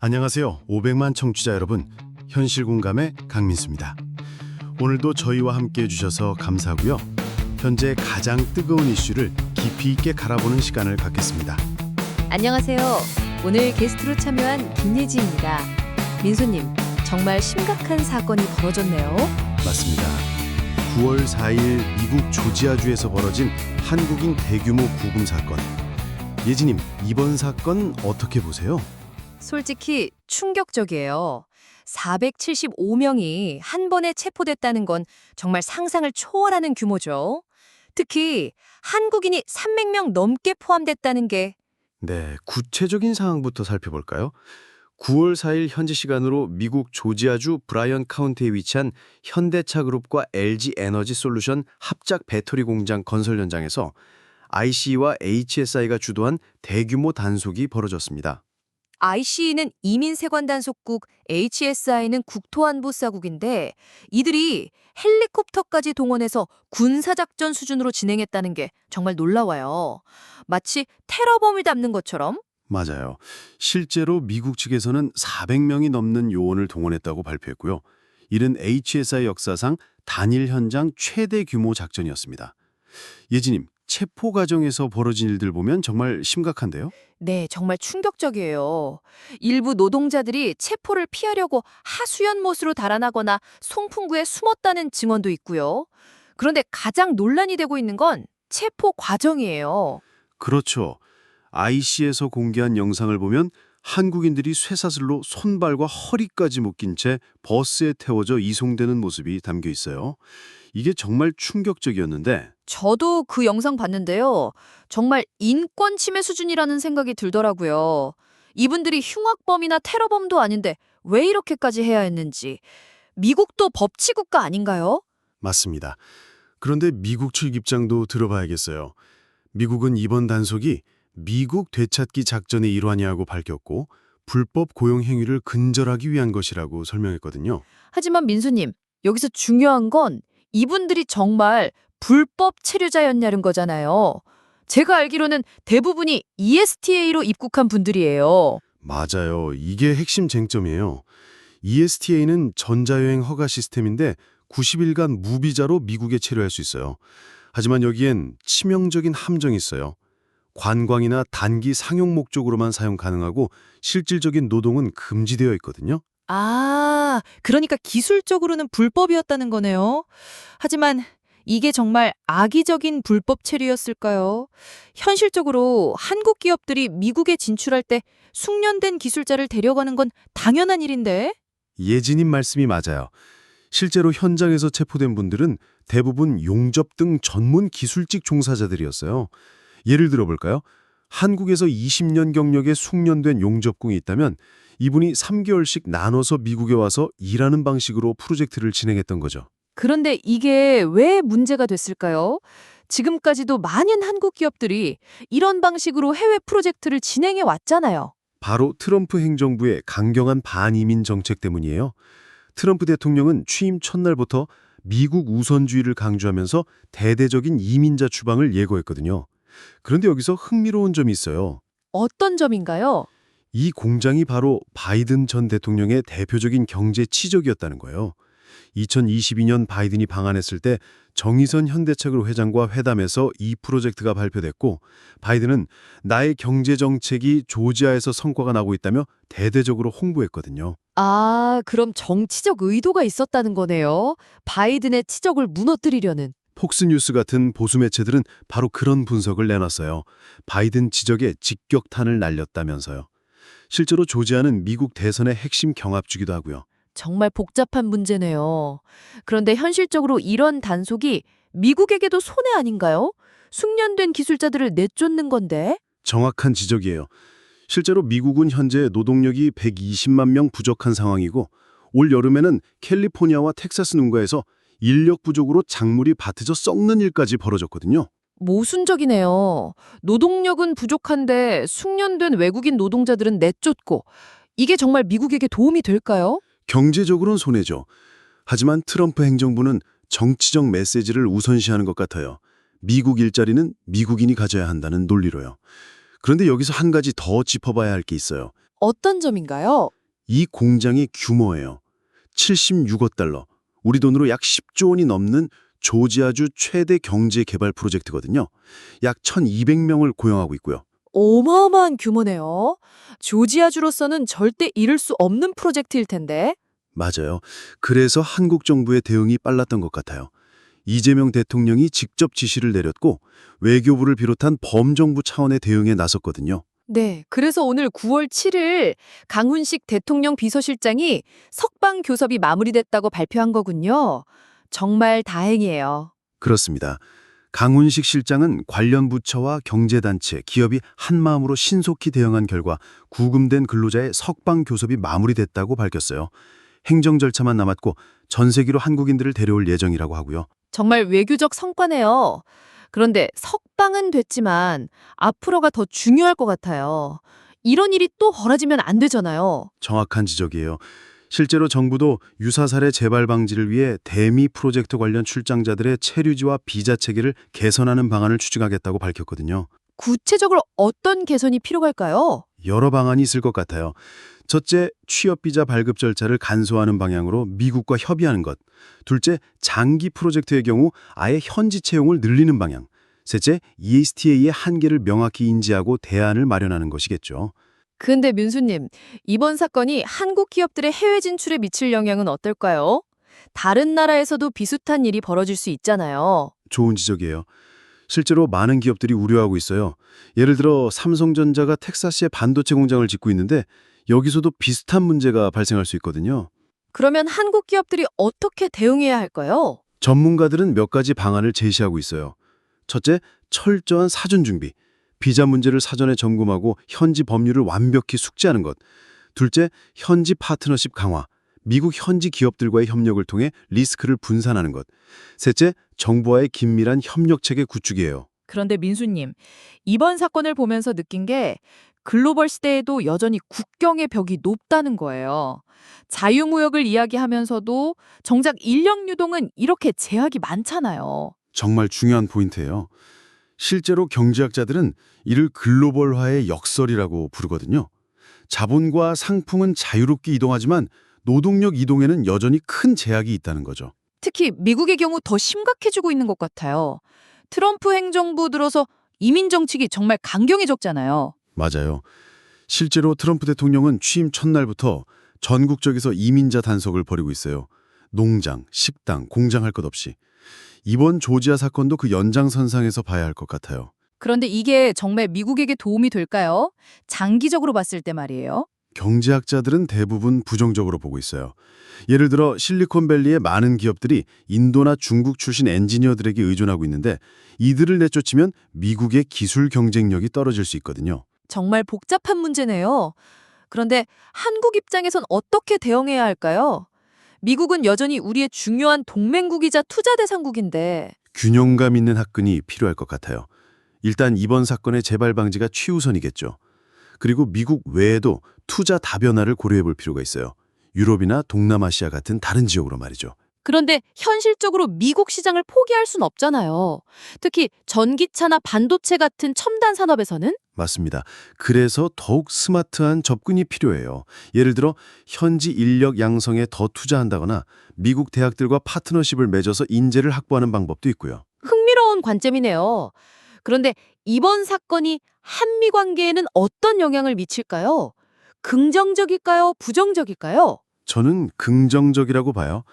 안녕하세요. 500만 청취자 여러분. 현실공감의 강민수입니다. 오늘도 저희와 함께 해주셔서 감사하고요. 현재 가장 뜨거운 이슈를 깊이 있게 갈아보는 시간을 갖겠습니다. 안녕하세요. 오늘 게스트로 참여한 김예지입니다. 민수님, 정말 심각한 사건이 벌어졌네요. 맞습니다. 9월 4일 미국 조지아주에서 벌어진 한국인 대규모 구금 사건. 예지님, 이번 사건 어떻게 보세요? 솔직히 충격적이에요. 475명이 한 번에 체포됐다는 건 정말 상상을 초월하는 규모죠. 특히 한국인이 300명 넘게 포함됐다는 게 네, 구체적인 상황부터 살펴볼까요? 9월 4일 현지 시간으로 미국 조지아주 브라이언 카운티에 위치한 현대차 그룹과 LG 에너지 솔루션 합작 배터리 공장 건설 현장에서 ICE와 HSI가 주도한 대규모 단속이 벌어졌습니다. ICE는 이민세관단속국, HSI는 국토안보사국인데 이들이 헬리콥터까지 동원해서 군사작전 수준으로 진행했다는 게 정말 놀라워요. 마치 테러범을 잡는 것처럼. 맞아요. 실제로 미국 측에서는 400명이 넘는 요원을 동원했다고 발표했고요. 이는 HSI 역사상 단일 현장 최대 규모 작전이었습니다. 예지님, 체포 과정에서 벌어진 일들 보면 정말 심각한데요? 네, 정말 충격적이에요. 일부 노동자들이 체포를 피하려고 하수연못으로 달아나거나 송풍구에 숨었다는 증언도 있고요. 그런데 가장 논란이 되고 있는 건 체포 과정이에요. 그렇죠. IC에서 공개한 영상을 보면 한국인들이 쇠사슬로 손발과 허리까지 묶인 채 버스에 태워져 이송되는 모습이 담겨 있어요. 이게 정말 충격적이었는데 저도 그 영상 봤는데요. 정말 인권 침해 수준이라는 생각이 들더라고요. 이분들이 흉악범이나 테러범도 아닌데 왜 이렇게까지 해야 했는지. 미국도 법치국가 아닌가요? 맞습니다. 그런데 미국 측 입장도 들어봐야겠어요. 미국은 이번 단속이 미국 되찾기 작전의 일환이라고 밝혔고 불법 고용 행위를 근절하기 위한 것이라고 설명했거든요. 하지만 민수님, 여기서 중요한 건 이분들이 정말 불법 체류자였냐는 거잖아요. 제가 알기로는 대부분이 ESTA로 입국한 분들이에요. 맞아요. 이게 핵심 쟁점이에요. ESTA는 전자여행 허가 시스템인데 90일간 무비자로 미국에 체류할 수 있어요. 하지만 여기엔 치명적인 함정이 있어요. 관광이나 단기 상용 목적으로만 사용 가능하고 실질적인 노동은 금지되어 있거든요. 아, 그러니까 기술적으로는 불법이었다는 거네요. 하지만 이게 정말 악의적인 불법 체류였을까요? 현실적으로 한국 기업들이 미국에 진출할 때 숙련된 기술자를 데려가는 건 당연한 일인데. 예진님 말씀이 맞아요. 실제로 현장에서 체포된 분들은 대부분 용접 등 전문 기술직 종사자들이었어요. 예를 들어볼까요? 한국에서 20년 경력의 숙련된 용접공이 있다면 이분이 3개월씩 나눠서 미국에 와서 일하는 방식으로 프로젝트를 진행했던 거죠. 그런데 이게 왜 문제가 됐을까요? 지금까지도 많은 한국 기업들이 이런 방식으로 해외 프로젝트를 진행해 왔잖아요. 바로 트럼프 행정부의 강경한 반이민 정책 때문이에요. 트럼프 대통령은 취임 첫날부터 미국 우선주의를 강조하면서 대대적인 이민자 추방을 예고했거든요. 그런데 여기서 흥미로운 점이 있어요. 어떤 점인가요? 이 공장이 바로 바이든 전 대통령의 대표적인 경제 치적이었다는 거예요. 2022년 바이든이 방한했을 때 정의선 현대차그룹 회장과 회담에서 이 프로젝트가 발표됐고 바이든은 나의 경제 정책이 조지아에서 성과가 나고 있다며 대대적으로 홍보했거든요. 아, 그럼 정치적 의도가 있었다는 거네요. 바이든의 치적을 무너뜨리려는. 폭스뉴스 같은 보수 매체들은 바로 그런 분석을 내놨어요. 바이든 지적에 직격탄을 날렸다면서요. 실제로 조지아는 미국 대선의 핵심 경합주기도 하고요. 정말 복잡한 문제네요. 그런데 현실적으로 이런 단속이 미국에게도 손해 아닌가요? 숙련된 기술자들을 내쫓는 건데. 정확한 지적이에요. 실제로 미국은 현재 노동력이 120만 명 부족한 상황이고 올 여름에는 캘리포니아와 텍사스 농가에서 인력 부족으로 작물이 밭에서 썩는 일까지 벌어졌거든요. 모순적이네요. 노동력은 부족한데 숙련된 외국인 노동자들은 내쫓고 이게 정말 미국에게 도움이 될까요? 경제적으로는 손해죠. 하지만 트럼프 행정부는 정치적 메시지를 우선시하는 것 같아요. 미국 일자리는 미국인이 가져야 한다는 논리로요. 그런데 여기서 한 가지 더 짚어봐야 할 게 있어요. 어떤 점인가요? 이 공장의 규모예요. 76억 달러, 우리 돈으로 약 10조 원이 넘는 조지아주 최대 경제 개발 프로젝트거든요. 약 1,200명을 고용하고 있고요. 어마어마한 규모네요. 조지아주로서는 절대 이룰 수 없는 프로젝트일 텐데. 맞아요. 그래서 한국 정부의 대응이 빨랐던 것 같아요. 이재명 대통령이 직접 지시를 내렸고 외교부를 비롯한 범정부 차원의 대응에 나섰거든요. 네, 그래서 오늘 9월 7일 강훈식 대통령 비서실장이 석방 교섭이 마무리됐다고 발표한 거군요. 정말 다행이에요. 그렇습니다. 강훈식 실장은 관련 부처와 경제단체, 기업이 한마음으로 신속히 대응한 결과 구금된 근로자의 석방 교섭이 마무리됐다고 밝혔어요. 행정 절차만 남았고 전세기로 한국인들을 데려올 예정이라고 하고요. 정말 외교적 성과네요. 그런데 석방은 됐지만 앞으로가 더 중요할 것 같아요. 이런 일이 또 벌어지면 안 되잖아요. 정확한 지적이에요. 실제로 정부도 유사 사례 재발 방지를 위해 대미 프로젝트 관련 출장자들의 체류지와 비자 체계를 개선하는 방안을 추진하겠다고 밝혔거든요. 구체적으로 어떤 개선이 필요할까요? 여러 방안이 있을 것 같아요. 첫째, 취업비자 발급 절차를 간소화하는 방향으로 미국과 협의하는 것. 둘째, 장기 프로젝트의 경우 아예 현지 채용을 늘리는 방향. 셋째, ESTA의 한계를 명확히 인지하고 대안을 마련하는 것이겠죠. 근데 민수님, 이번 사건이 한국 기업들의 해외 진출에 미칠 영향은 어떨까요? 다른 나라에서도 비슷한 일이 벌어질 수 있잖아요. 좋은 지적이에요. 실제로 많은 기업들이 우려하고 있어요. 예를 들어 삼성전자가 텍사스에 반도체 공장을 짓고 있는데 여기서도 비슷한 문제가 발생할 수 있거든요. 그러면 한국 기업들이 어떻게 대응해야 할까요? 전문가들은 몇 가지 방안을 제시하고 있어요. 첫째, 철저한 사전 준비. 비자 문제를 사전에 점검하고 현지 법률을 완벽히 숙지하는 것. 둘째, 현지 파트너십 강화. 미국 현지 기업들과의 협력을 통해 리스크를 분산하는 것. 셋째, 정부와의 긴밀한 협력 체계 구축이에요. 그런데 민수님, 이번 사건을 보면서 느낀 게 글로벌 시대에도 여전히 국경의 벽이 높다는 거예요. 자유무역을 이야기하면서도 정작 인력 유동은 이렇게 제약이 많잖아요. 정말 중요한 포인트예요. 실제로 경제학자들은 이를 글로벌화의 역설이라고 부르거든요. 자본과 상품은 자유롭게 이동하지만 노동력 이동에는 여전히 큰 제약이 있다는 거죠. 특히 미국의 경우 더 심각해지고 있는 것 같아요. 트럼프 행정부 들어서 이민 정책이 정말 강경해졌잖아요. 맞아요. 실제로 트럼프 대통령은 취임 첫날부터 전국적에서 이민자 단속을 벌이고 있어요. 농장, 식당, 공장 할 것 없이. 이번 조지아 사건도 그 연장선상에서 봐야 할 것 같아요. 그런데 이게 정말 미국에게 도움이 될까요? 장기적으로 봤을 때 말이에요. 경제학자들은 대부분 부정적으로 보고 있어요. 예를 들어 실리콘밸리의 많은 기업들이 인도나 중국 출신 엔지니어들에게 의존하고 있는데 이들을 내쫓으면 미국의 기술 경쟁력이 떨어질 수 있거든요. 정말 복잡한 문제네요. 그런데 한국 입장에선 어떻게 대응해야 할까요? 미국은 여전히 우리의 중요한 동맹국이자 투자 대상국인데. 균형감 있는 접근이 필요할 것 같아요. 일단 이번 사건의 재발 방지가 최우선이겠죠. 그리고 미국 외에도 투자 다변화를 고려해 볼 필요가 있어요. 유럽이나 동남아시아 같은 다른 지역으로 말이죠. 그런데 현실적으로 미국 시장을 포기할 순 없잖아요. 특히 전기차나 반도체 같은 첨단 산업에서는. 맞습니다. 그래서 더욱 스마트한 접근이 필요해요. 예를 들어 현지 인력 양성에 더 투자한다거나 미국 대학들과 파트너십을 맺어서 인재를 확보하는 방법도 있고요. 흥미로운 관점이네요. 그런데 이번 사건이 한미 관계에는 어떤 영향을 미칠까요? 긍정적일까요? 부정적일까요? 저는 긍정적이라고 봐요.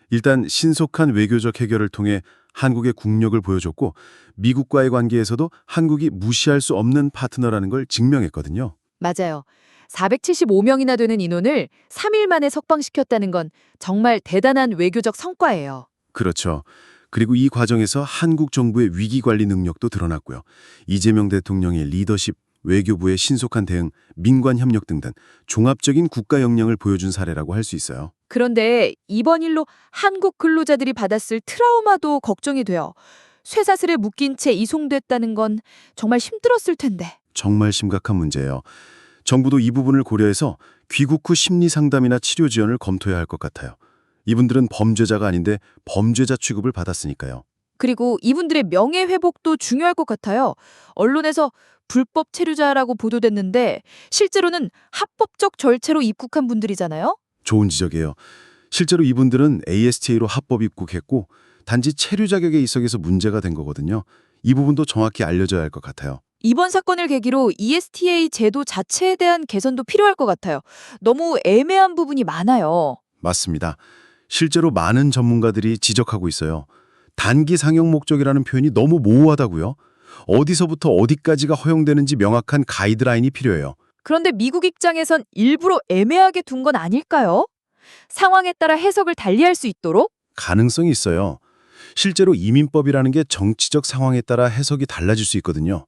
일단 신속한 외교적 해결을 통해 한국의 국력을 보여줬고 미국과의 관계에서도 한국이 무시할 수 없는 파트너라는 걸 증명했거든요. 맞아요. 475명이나 되는 인원을 3일 만에 석방시켰다는 건 정말 대단한 외교적 성과예요. 그렇죠. 그리고 이 과정에서 한국 정부의 위기관리 능력도 드러났고요. 이재명 대통령의 리더십, 외교부의 신속한 대응, 민관협력 등등 종합적인 국가 역량을 보여준 사례라고 할 수 있어요. 그런데 이번 일로 한국 근로자들이 받았을 트라우마도 걱정이 돼요. 쇠사슬에 묶인 채 이송됐다는 건 정말 힘들었을 텐데. 정말 심각한 문제예요. 정부도 이 부분을 고려해서 귀국 후 심리 상담이나 치료 지원을 검토해야 할 것 같아요. 이분들은 범죄자가 아닌데 범죄자 취급을 받았으니까요. 그리고 이분들의 명예회복도 중요할 것 같아요. 언론에서 불법 체류자라고 보도됐는데 실제로는 합법적 절체로 입국한 분들이잖아요. 좋은 지적이에요. 실제로 이분들은 ASTA로 합법 입국했고 단지 체류 자격에 있어서 문제가 된 거거든요. 이 부분도 정확히 알려져야 할 것 같아요. 이번 사건을 계기로 ESTA 제도 자체에 대한 개선도 필요할 것 같아요. 너무 애매한 부분이 많아요. 맞습니다. 실제로 많은 전문가들이 지적하고 있어요. 단기 상용 목적이라는 표현이 너무 모호하다고요. 어디서부터 어디까지가 허용되는지 명확한 가이드라인이 필요해요. 그런데 미국 입장에선 일부러 애매하게 둔 건 아닐까요? 상황에 따라 해석을 달리할 수 있도록? 가능성이 있어요. 실제로 이민법이라는 게 정치적 상황에 따라 해석이 달라질 수 있거든요.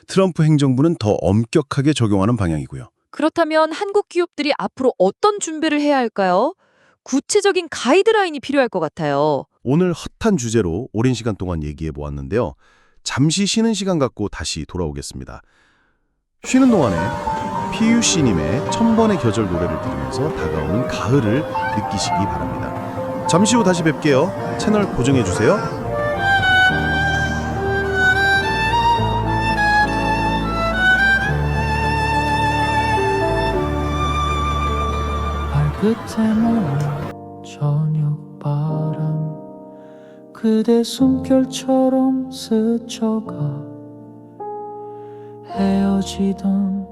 트럼프 행정부는 더 엄격하게 적용하는 방향이고요. 그렇다면 한국 기업들이 앞으로 어떤 준비를 해야 할까요? 구체적인 가이드라인이 필요할 것 같아요. 오늘 핫한 주제로 오랜 시간 동안 얘기해 보았는데요. 잠시 쉬는 시간 갖고 다시 돌아오겠습니다. 쉬는 동안에 PUC님의 1000번의 계절 노래를 들으면서 다가오는 가을을 느끼시기 바랍니다. 잠시 후 다시 뵐게요. 채널 고정해 주세요. 발끝에 머문 저녁 바람 그대 숨결처럼 스쳐가 헤어지던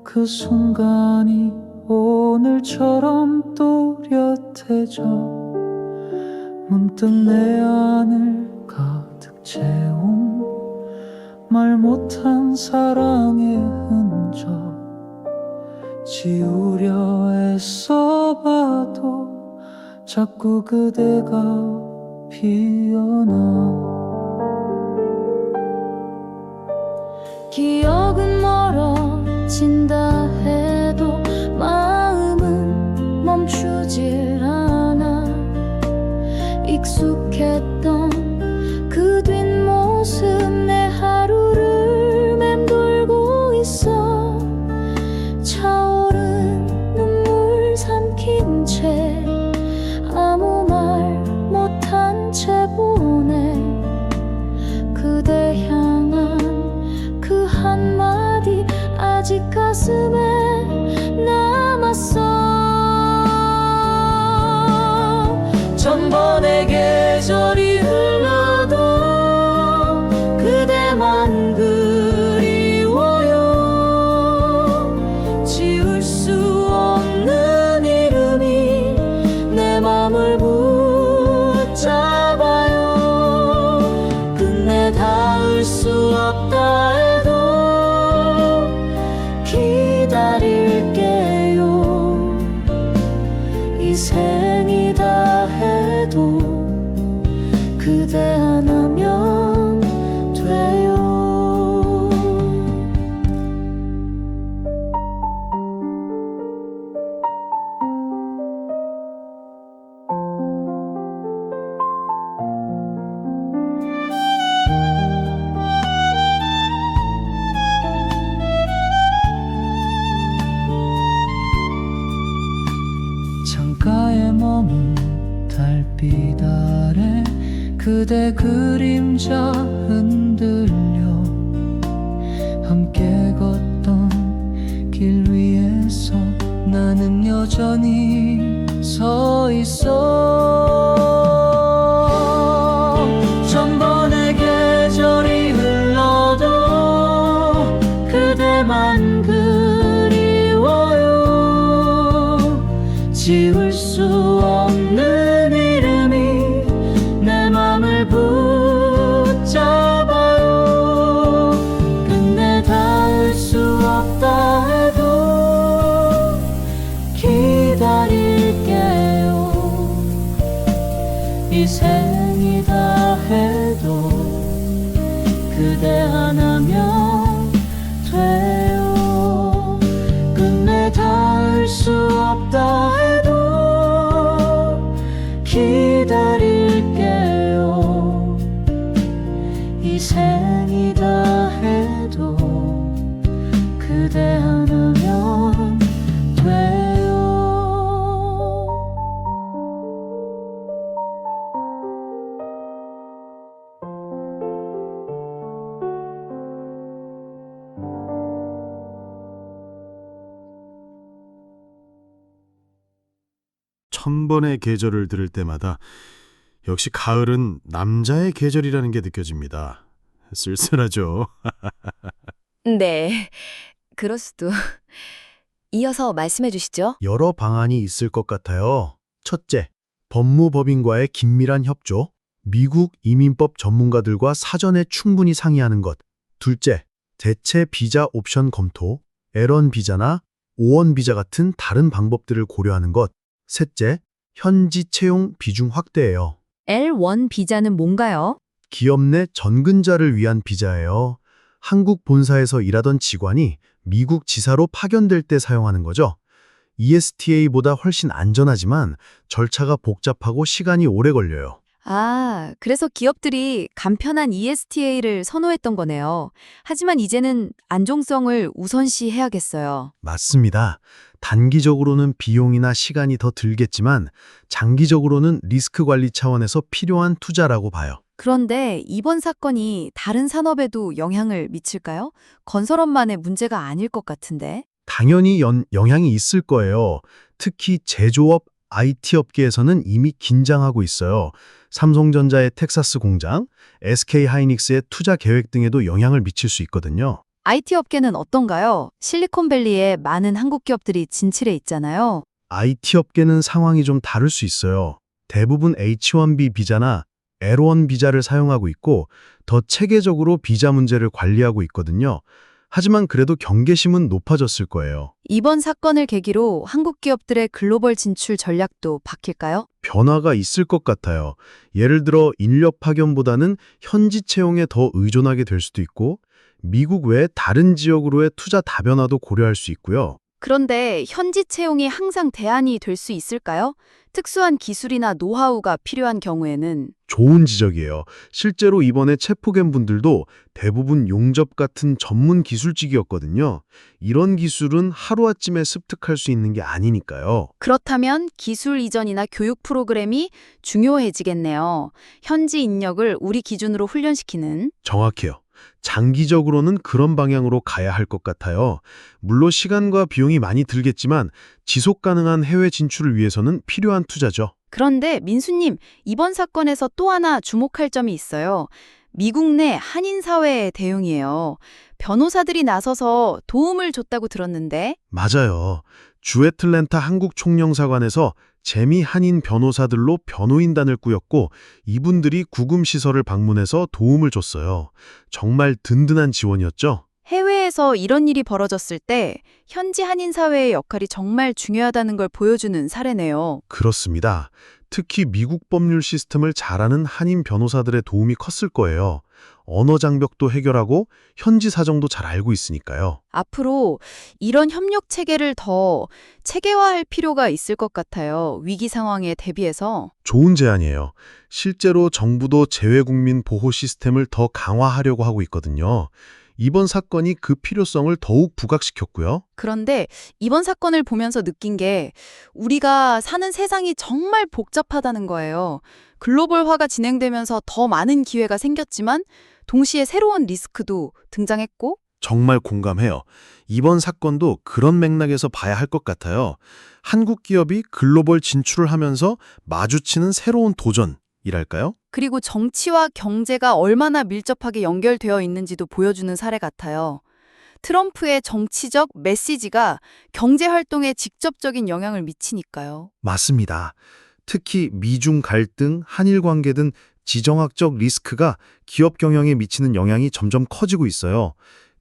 그 순간이 오늘처럼 또렷해져 문득 내 안을 가득 채운 말 못한 사랑의 흔적 지우려 애써봐도 자꾸 그대가 피어나 기억은 멀어진다 해도 마음은 멈추질 않아 익숙했던 그 뒷모습 내 하루를 맴돌고 있어 차오른 눈물 삼킨 채 아무 말 못한 채 보내 그대 향한 그 한마디 아직 가슴에 남았어 천번의 계절이 흘러도 그대만 그리워요 지울 수 없는 이름이 내 맘을 붙잡아요 끝내 닿을 수 없다 해도 기다릴게요 이 생이 다 해도 그대 하나면 돼요 창가에 머문 달빛 아래 그대 그림자 흔들려 함께 걷던 길 위에서 나는 여전히 서 있어 천번의 계절이 흘러도 그대만 그리워요 지울 수 없는 이름이 내 맘을 붙잡아요 끝내 닿을 수 없다 해도 기다릴게요 이 생이 다 해도 그대 하나면 돼요 끝내 닿을 수 없다 해도 기다릴게요 이 생이 다 해도 그대 하나면 돼요 1000번의 계절을 들을 때마다 역시 가을은 남자의 계절이라는 게 느껴집니다. 쓸쓸하죠. 네, 그럴 수도. 이어서 말씀해 주시죠. 여러 방안이 있을 것 같아요. 첫째, 법무법인과의 긴밀한 협조, 미국 이민법 전문가들과 사전에 충분히 상의하는 것. 둘째, 대체 비자 옵션 검토, L1 비자나 O1 비자 같은 다른 방법들을 고려하는 것. 셋째, 현지 채용 비중 확대예요. L1 비자는 뭔가요? 기업 내 전근자를 위한 비자예요. 한국 본사에서 일하던 직원이 미국 지사로 파견될 때 사용하는 거죠. ESTA보다 훨씬 안전하지만 절차가 복잡하고 시간이 오래 걸려요. 아, 그래서 기업들이 간편한 ESTA를 선호했던 거네요. 하지만 이제는 안정성을 우선시해야겠어요. 맞습니다. 단기적으로는 비용이나 시간이 더 들겠지만 장기적으로는 리스크 관리 차원에서 필요한 투자라고 봐요. 그런데 이번 사건이 다른 산업에도 영향을 미칠까요? 건설업만의 문제가 아닐 것 같은데. 당연히 영향이 있을 거예요. 특히 제조업, IT 업계에서는 이미 긴장하고 있어요. 삼성전자의 텍사스 공장, SK하이닉스의 투자 계획 등에도 영향을 미칠 수 있거든요. IT 업계는 어떤가요? 실리콘밸리에 많은 한국 기업들이 진출해 있잖아요. IT 업계는 상황이 좀 다를 수 있어요. 대부분 H1B 비자나 L1 비자를 사용하고 있고 더 체계적으로 비자 문제를 관리하고 있거든요. 하지만 그래도 경계심은 높아졌을 거예요. 이번 사건을 계기로 한국 기업들의 글로벌 진출 전략도 바뀔까요? 변화가 있을 것 같아요. 예를 들어 인력 파견보다는 현지 채용에 더 의존하게 될 수도 있고 미국 외 다른 지역으로의 투자 다변화도 고려할 수 있고요. 그런데 현지 채용이 항상 대안이 될 수 있을까요? 특수한 기술이나 노하우가 필요한 경우에는 좋은 지적이에요. 실제로 이번에 체포된 분들도 대부분 용접 같은 전문 기술직이었거든요. 이런 기술은 하루아침에 습득할 수 있는 게 아니니까요. 그렇다면 기술 이전이나 교육 프로그램이 중요해지겠네요. 현지 인력을 우리 기준으로 훈련시키는. 정확해요. 장기적으로는 그런 방향으로 가야 할 것 같아요. 물론 시간과 비용이 많이 들겠지만 지속 가능한 해외 진출을 위해서는 필요한 투자죠. 그런데 민수님, 이번 사건에서 또 하나 주목할 점이 있어요. 미국 내 한인 사회의 대응이에요. 변호사들이 나서서 도움을 줬다고 들었는데 맞아요. 주 애틀랜타 한국 총영사관에서 재미 한인 변호사들로 변호인단을 꾸렸고 이분들이 구금시설을 방문해서 도움을 줬어요. 정말 든든한 지원이었죠. 해외에서 이런 일이 벌어졌을 때 현지 한인 사회의 역할이 정말 중요하다는 걸 보여주는 사례네요. 그렇습니다. 특히 미국 법률 시스템을 잘 아는 한인 변호사들의 도움이 컸을 거예요. 언어 장벽도 해결하고 현지 사정도 잘 알고 있으니까요. 앞으로 이런 협력 체계를 더 체계화할 필요가 있을 것 같아요. 위기 상황에 대비해서. 좋은 제안이에요. 실제로 정부도 재외국민 보호 시스템을 더 강화하려고 하고 있거든요. 이번 사건이 그 필요성을 더욱 부각시켰고요. 그런데 이번 사건을 보면서 느낀 게 우리가 사는 세상이 정말 복잡하다는 거예요. 글로벌화가 진행되면서 더 많은 기회가 생겼지만 동시에 새로운 리스크도 등장했고 정말 공감해요. 이번 사건도 그런 맥락에서 봐야 할 것 같아요. 한국 기업이 글로벌 진출을 하면서 마주치는 새로운 도전이랄까요? 그리고 정치와 경제가 얼마나 밀접하게 연결되어 있는지도 보여주는 사례 같아요. 트럼프의 정치적 메시지가 경제 활동에 직접적인 영향을 미치니까요. 맞습니다. 특히 미중 갈등, 한일 관계 등 지정학적 리스크가 기업 경영에 미치는 영향이 점점 커지고 있어요.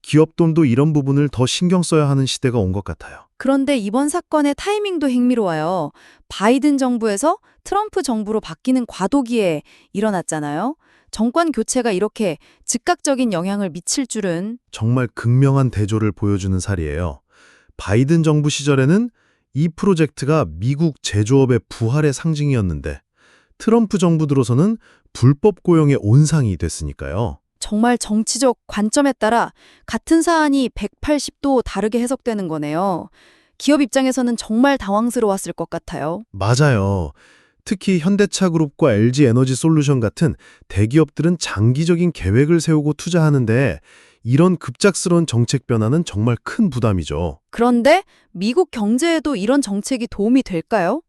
기업들도 이런 부분을 더 신경 써야 하는 시대가 온 것 같아요. 그런데 이번 사건의 타이밍도 흥미로워요. 바이든 정부에서 트럼프 정부로 바뀌는 과도기에 일어났잖아요. 정권 교체가 이렇게 즉각적인 영향을 미칠 줄은. 정말 극명한 대조를 보여주는 사례예요. 바이든 정부 시절에는 이 프로젝트가 미국 제조업의 부활의 상징이었는데 트럼프 정부 들어서는 불법 고용의 온상이 됐으니까요. 정말 정치적 관점에 따라 같은 사안이 180도 다르게 해석되는 거네요. 기업 입장에서는 정말 당황스러웠을 것 같아요. 맞아요. 특히 현대차그룹과 LG에너지솔루션 같은 대기업들은 장기적인 계획을 세우고 투자하는데 이런 급작스러운 정책 변화는 정말 큰 부담이죠. 그런데 미국 경제에도 이런 정책이 도움이 될까요?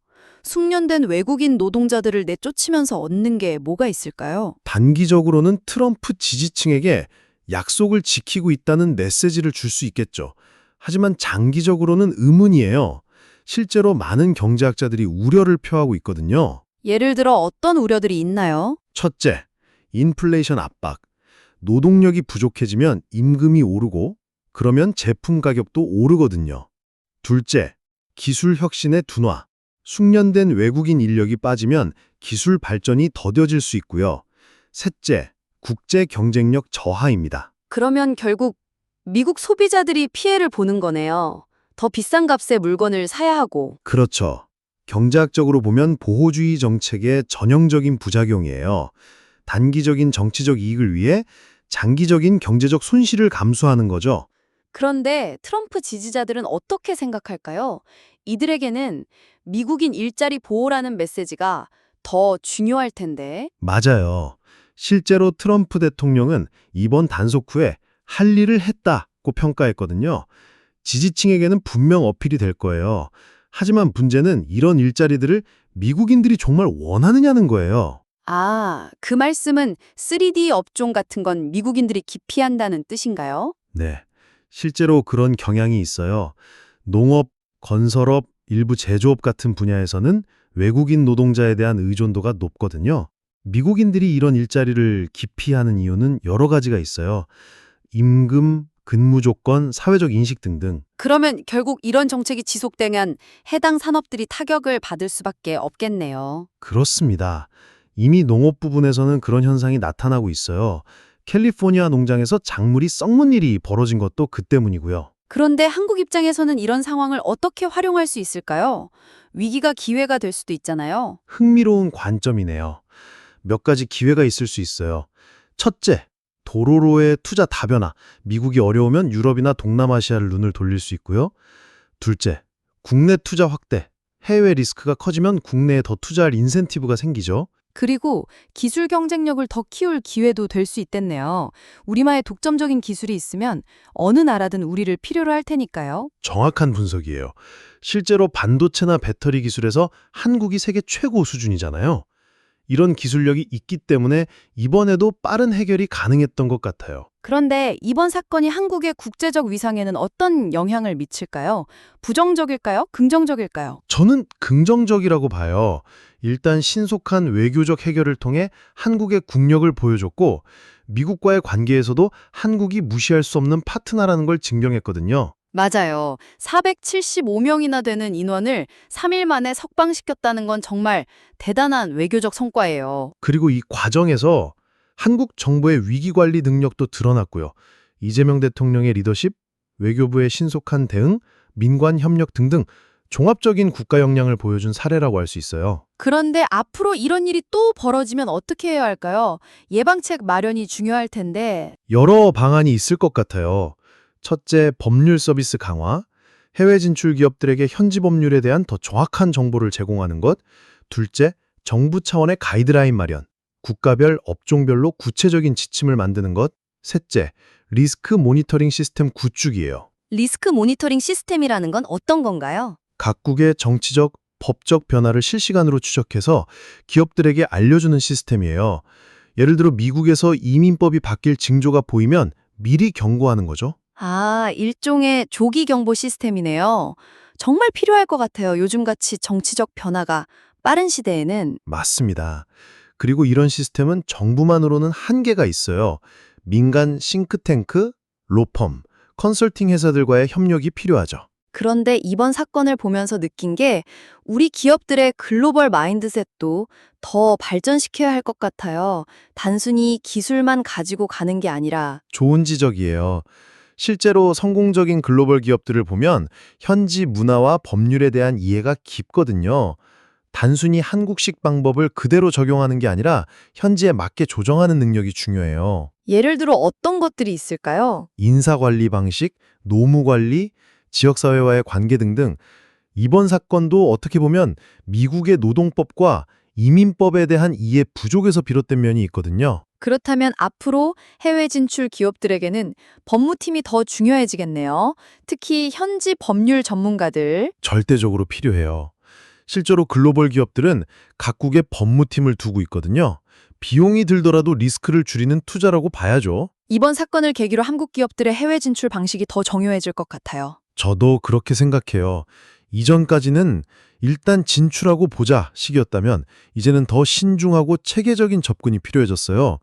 숙련된 외국인 노동자들을 내쫓으면서 얻는 게 뭐가 있을까요? 단기적으로는 트럼프 지지층에게 약속을 지키고 있다는 메시지를 줄 수 있겠죠. 하지만 장기적으로는 의문이에요. 실제로 많은 경제학자들이 우려를 표하고 있거든요. 예를 들어 어떤 우려들이 있나요? 첫째, 인플레이션 압박. 노동력이 부족해지면 임금이 오르고 그러면 제품 가격도 오르거든요. 둘째, 기술 혁신의 둔화. 숙련된 외국인 인력이 빠지면 기술 발전이 더뎌질 수 있고요. 셋째, 국제 경쟁력 저하입니다. 그러면 결국 미국 소비자들이 피해를 보는 거네요. 더 비싼 값에 물건을 사야 하고. 그렇죠. 경제학적으로 보면 보호주의 정책의 전형적인 부작용이에요. 단기적인 정치적 이익을 위해 장기적인 경제적 손실을 감수하는 거죠. 그런데 트럼프 지지자들은 어떻게 생각할까요? 이들에게는 미국인 일자리 보호라는 메시지가 더 중요할 텐데. 맞아요. 실제로 트럼프 대통령은 이번 단속 후에 할 일을 했다고 평가했거든요. 지지층에게는 분명 어필이 될 거예요. 하지만 문제는 이런 일자리들을 미국인들이 정말 원하느냐는 거예요. 아, 그 말씀은 3D 업종 같은 건 미국인들이 기피한다는 뜻인가요? 네. 실제로 그런 경향이 있어요. 농업, 건설업, 일부 제조업 같은 분야에서는 외국인 노동자에 대한 의존도가 높거든요. 미국인들이 이런 일자리를 기피하는 이유는 여러 가지가 있어요. 임금, 근무 조건, 사회적 인식 등등. 그러면 결국 이런 정책이 지속되면 해당 산업들이 타격을 받을 수밖에 없겠네요. 그렇습니다. 이미 농업 부분에서는 그런 현상이 나타나고 있어요. 캘리포니아 농장에서 작물이 썩는 일이 벌어진 것도 그 때문이고요. 그런데 한국 입장에서는 이런 상황을 어떻게 활용할 수 있을까요? 위기가 기회가 될 수도 있잖아요. 흥미로운 관점이네요. 몇 가지 기회가 있을 수 있어요. 첫째, 도로로의 투자 다변화. 미국이 어려우면 유럽이나 동남아시아를 눈을 돌릴 수 있고요. 둘째, 국내 투자 확대. 해외 리스크가 커지면 국내에 더 투자할 인센티브가 생기죠. 그리고 기술 경쟁력을 더 키울 기회도 될 수 있겠네요. 우리만의 독점적인 기술이 있으면 어느 나라든 우리를 필요로 할 테니까요. 정확한 분석이에요. 실제로 반도체나 배터리 기술에서 한국이 세계 최고 수준이잖아요. 이런 기술력이 있기 때문에 이번에도 빠른 해결이 가능했던 것 같아요. 그런데 이번 사건이 한국의 국제적 위상에는 어떤 영향을 미칠까요? 부정적일까요? 긍정적일까요? 저는 긍정적이라고 봐요. 일단 신속한 외교적 해결을 통해 한국의 국력을 보여줬고 미국과의 관계에서도 한국이 무시할 수 없는 파트너라는 걸 증명했거든요. 맞아요. 475명이나 되는 인원을 3일 만에 석방시켰다는 건 정말 대단한 외교적 성과예요. 그리고 이 과정에서 한국 정부의 위기관리 능력도 드러났고요. 이재명 대통령의 리더십, 외교부의 신속한 대응, 민관 협력 등등 종합적인 국가 역량을 보여준 사례라고 할 수 있어요. 그런데 앞으로 이런 일이 또 벌어지면 어떻게 해야 할까요? 예방책 마련이 중요할 텐데. 여러 방안이 있을 것 같아요. 첫째, 법률 서비스 강화, 해외 진출 기업들에게 현지 법률에 대한 더 정확한 정보를 제공하는 것. 둘째, 정부 차원의 가이드라인 마련, 국가별, 업종별로 구체적인 지침을 만드는 것. 셋째, 리스크 모니터링 시스템 구축이에요. 리스크 모니터링 시스템이라는 건 어떤 건가요? 각국의 정치적, 법적 변화를 실시간으로 추적해서 기업들에게 알려주는 시스템이에요. 예를 들어 미국에서 이민법이 바뀔 징조가 보이면 미리 경고하는 거죠. 아, 일종의 조기 경보 시스템이네요. 정말 필요할 것 같아요. 요즘같이 정치적 변화가 빠른 시대에는. 맞습니다. 그리고 이런 시스템은 정부만으로는 한계가 있어요. 민간 싱크탱크, 로펌, 컨설팅 회사들과의 협력이 필요하죠. 그런데 이번 사건을 보면서 느낀 게 우리 기업들의 글로벌 마인드셋도 더 발전시켜야 할 것 같아요. 단순히 기술만 가지고 가는 게 아니라. 좋은 지적이에요. 실제로 성공적인 글로벌 기업들을 보면 현지 문화와 법률에 대한 이해가 깊거든요. 단순히 한국식 방법을 그대로 적용하는 게 아니라 현지에 맞게 조정하는 능력이 중요해요. 예를 들어 어떤 것들이 있을까요? 인사관리 방식, 노무관리, 지역사회와의 관계 등등 이번 사건도 어떻게 보면 미국의 노동법과 이민법에 대한 이해 부족에서 비롯된 면이 있거든요. 그렇다면 앞으로 해외 진출 기업들에게는 법무팀이 더 중요해지겠네요. 특히 현지 법률 전문가들. 절대적으로 필요해요. 실제로 글로벌 기업들은 각국의 법무팀을 두고 있거든요. 비용이 들더라도 리스크를 줄이는 투자라고 봐야죠. 이번 사건을 계기로 한국 기업들의 해외 진출 방식이 더 정교해질 것 같아요. 저도 그렇게 생각해요. 이전까지는 일단 진출하고 보자 시기였다면 이제는 더 신중하고 체계적인 접근이 필요해졌어요.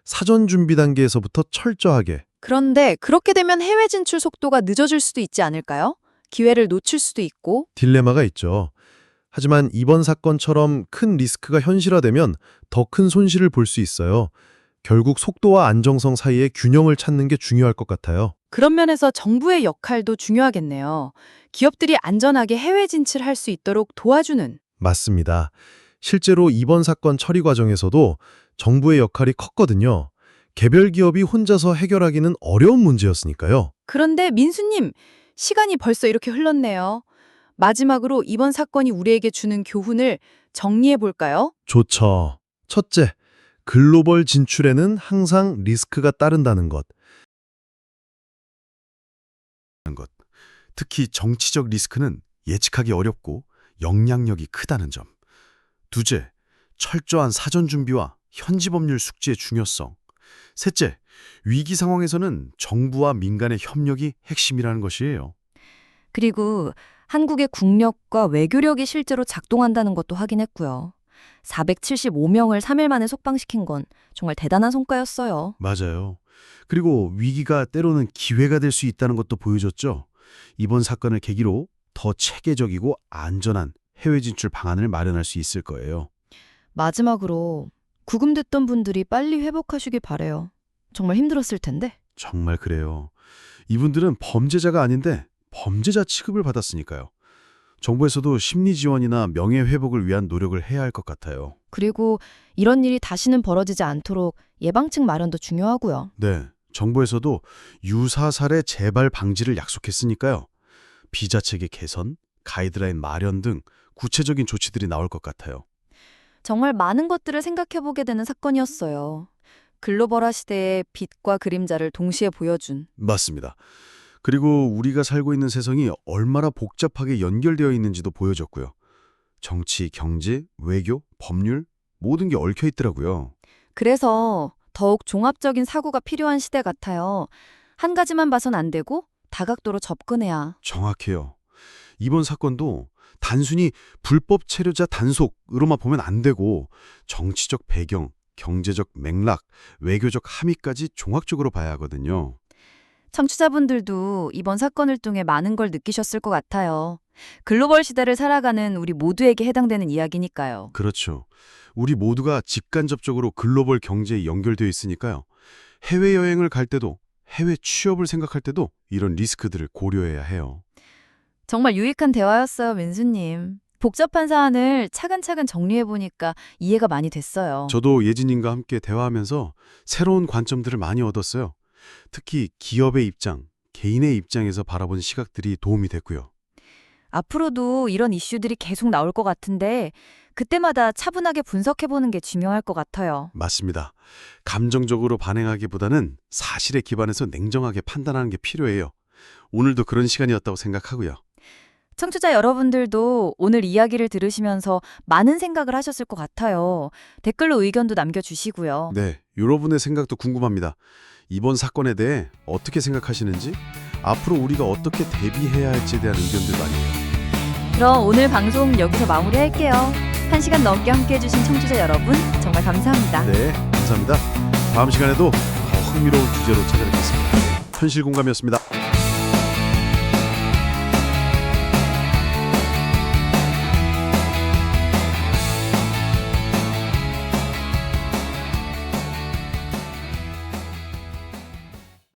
사전 준비 단계에서부터 철저하게. 그런데 그렇게 되면 해외 진출 속도가 늦어질 수도 있지 않을까요? 기회를 놓칠 수도 있고. 딜레마가 있죠. 하지만 이번 사건처럼 큰 리스크가 현실화되면 더 큰 손실을 볼 수 있어요. 결국 속도와 안정성 사이의 균형을 찾는 게 중요할 것 같아요. 그런 면에서 정부의 역할도 중요하겠네요. 기업들이 안전하게 해외 진출할 수 있도록 도와주는. 맞습니다. 실제로 이번 사건 처리 과정에서도 정부의 역할이 컸거든요. 개별 기업이 혼자서 해결하기는 어려운 문제였으니까요. 그런데 민수님, 시간이 벌써 이렇게 흘렀네요. 마지막으로 이번 사건이 우리에게 주는 교훈을 정리해 볼까요? 좋죠. 첫째, 글로벌 진출에는 항상 리스크가 따른다는 것. 특히 정치적 리스크는 예측하기 어렵고 영향력이 크다는 점. 두째, 철저한 사전 준비와 현지 법률 숙지의 중요성. 셋째, 위기 상황에서는 정부와 민간의 협력이 핵심이라는 것이에요. 그리고 한국의 국력과 외교력이 실제로 작동한다는 것도 확인했고요. 475명을 3일 만에 석방시킨 건 정말 대단한 성과였어요. 맞아요. 그리고 위기가 때로는 기회가 될 수 있다는 것도 보여줬죠. 이번 사건을 계기로 더 체계적이고 안전한 해외 진출 방안을 마련할 수 있을 거예요. 마지막으로 구금됐던 분들이 빨리 회복하시길 바래요. 정말 힘들었을 텐데. 정말 그래요. 이분들은 범죄자가 아닌데 범죄자 취급을 받았으니까요. 정부에서도 심리 지원이나 명예 회복을 위한 노력을 해야 할 것 같아요. 그리고 이런 일이 다시는 벌어지지 않도록 예방책 마련도 중요하고요. 네, 정부에서도 유사 사례 재발 방지를 약속했으니까요. 비자 체계 개선, 가이드라인 마련 등 구체적인 조치들이 나올 것 같아요. 정말 많은 것들을 생각해보게 되는 사건이었어요. 글로벌화 시대의 빛과 그림자를 동시에 보여준. 맞습니다. 그리고 우리가 살고 있는 세상이 얼마나 복잡하게 연결되어 있는지도 보여줬고요. 정치, 경제, 외교, 법률 모든 게 얽혀 있더라고요. 그래서 더욱 종합적인 사고가 필요한 시대 같아요. 한 가지만 봐선 안 되고 다각도로 접근해야. 정확해요. 이번 사건도 단순히 불법 체류자 단속으로만 보면 안 되고 정치적 배경, 경제적 맥락, 외교적 함의까지 종합적으로 봐야 하거든요. 청취자분들도 이번 사건을 통해 많은 걸 느끼셨을 것 같아요. 글로벌 시대를 살아가는 우리 모두에게 해당되는 이야기니까요. 그렇죠. 우리 모두가 직간접적으로 글로벌 경제에 연결되어 있으니까요. 해외여행을 갈 때도 해외 취업을 생각할 때도 이런 리스크들을 고려해야 해요. 정말 유익한 대화였어요, 민수님. 복잡한 사안을 차근차근 정리해보니까 이해가 많이 됐어요. 저도 예진님과 함께 대화하면서 새로운 관점들을 많이 얻었어요. 특히 기업의 입장, 개인의 입장에서 바라본 시각들이 도움이 됐고요. 앞으로도 이런 이슈들이 계속 나올 것 같은데 그때마다 차분하게 분석해보는 게 중요할 것 같아요. 맞습니다. 감정적으로 반응하기보다는 사실에 기반해서 냉정하게 판단하는 게 필요해요. 오늘도 그런 시간이었다고 생각하고요. 청취자 여러분들도 오늘 이야기를 들으시면서 많은 생각을 하셨을 것 같아요. 댓글로 의견도 남겨주시고요. 네, 여러분의 생각도 궁금합니다. 이번 사건에 대해 어떻게 생각하시는지, 앞으로 우리가 어떻게 대비해야 할지에 대한 의견들 많이 해요. 그럼 오늘 방송 여기서 마무리할게요. 1시간 넘게 함께해주신 청취자 여러분 정말 감사합니다. 네, 감사합니다. 다음 시간에도 더 흥미로운 주제로 찾아뵙겠습니다. 현실공감이었습니다.